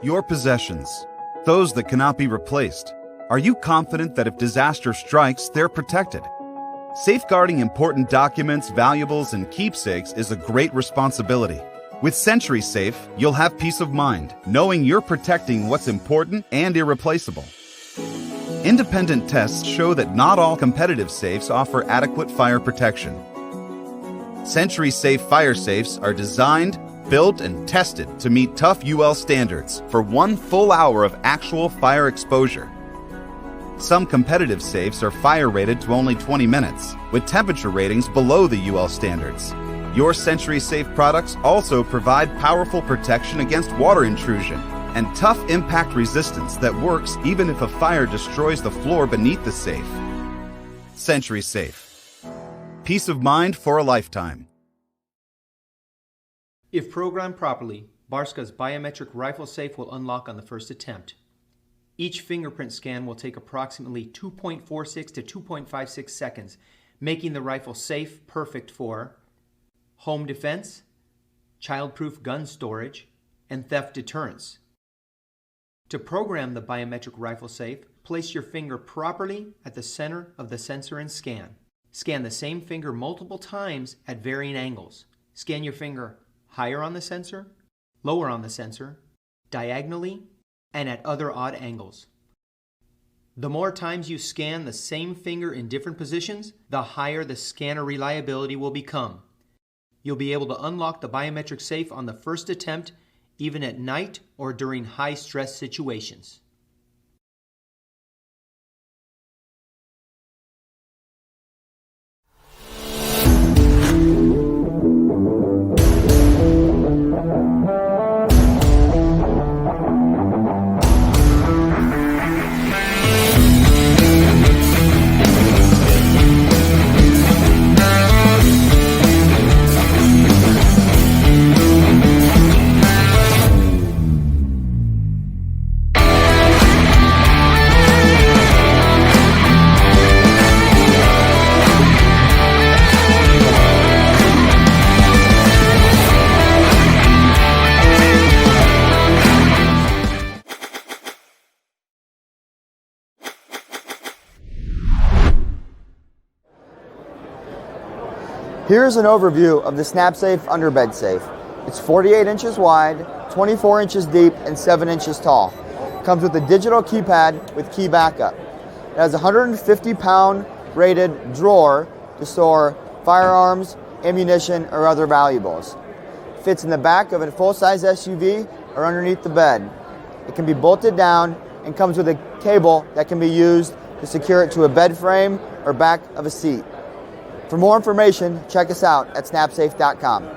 Your possessions, those that cannot be replaced. Are you confident that if disaster strikes, they're protected? Safeguarding important documents, valuables, and keepsakes is a great responsibility. With SentrySafe, you'll have peace of mind, knowing you're protecting what's important and irreplaceable. Independent tests show that not all competitive safes offer adequate fire protection. SentrySafe fire safes are designed, built, and tested to meet tough UL standards for 1 full hour of actual fire exposure. Some competitive safes are fire rated to only 20 minutes, with temperature ratings below the UL standards. Your SentrySafe products also provide powerful protection against water intrusion and tough impact resistance that works even if a fire destroys the floor beneath the safe. SentrySafe. Peace of mind for a lifetime. If programmed properly, Barska's biometric rifle safe will unlock on the first attempt. Each fingerprint scan will take approximately 2.46 to 2.56 seconds, making the rifle safe perfect for home defense, child-proof gun storage, and theft deterrence. To program the biometric rifle safe, place your finger properly at the center of the sensor and scan. Scan the same finger multiple times at varying angles. Scan your finger higher on the sensor, lower on the sensor, diagonally, and at other odd angles. The more times you scan the same finger in different positions, the higher the scanner reliability will become. You'll be able to unlock the biometric safe on the first attempt, even at night or during high-stress situations. Here's an overview of the SnapSafe underbed safe. It's 48 inches wide, 24 inches deep, and 7 inches tall. Comes with a digital keypad with key backup. It has a 150-pound rated drawer to store firearms, ammunition, or other valuables. Fits in the back of a full-size SUV or underneath the bed. It can be bolted down and comes with a cable that can be used to secure it to a bed frame or back of a seat. For more information, check us out at SnapSafe.com.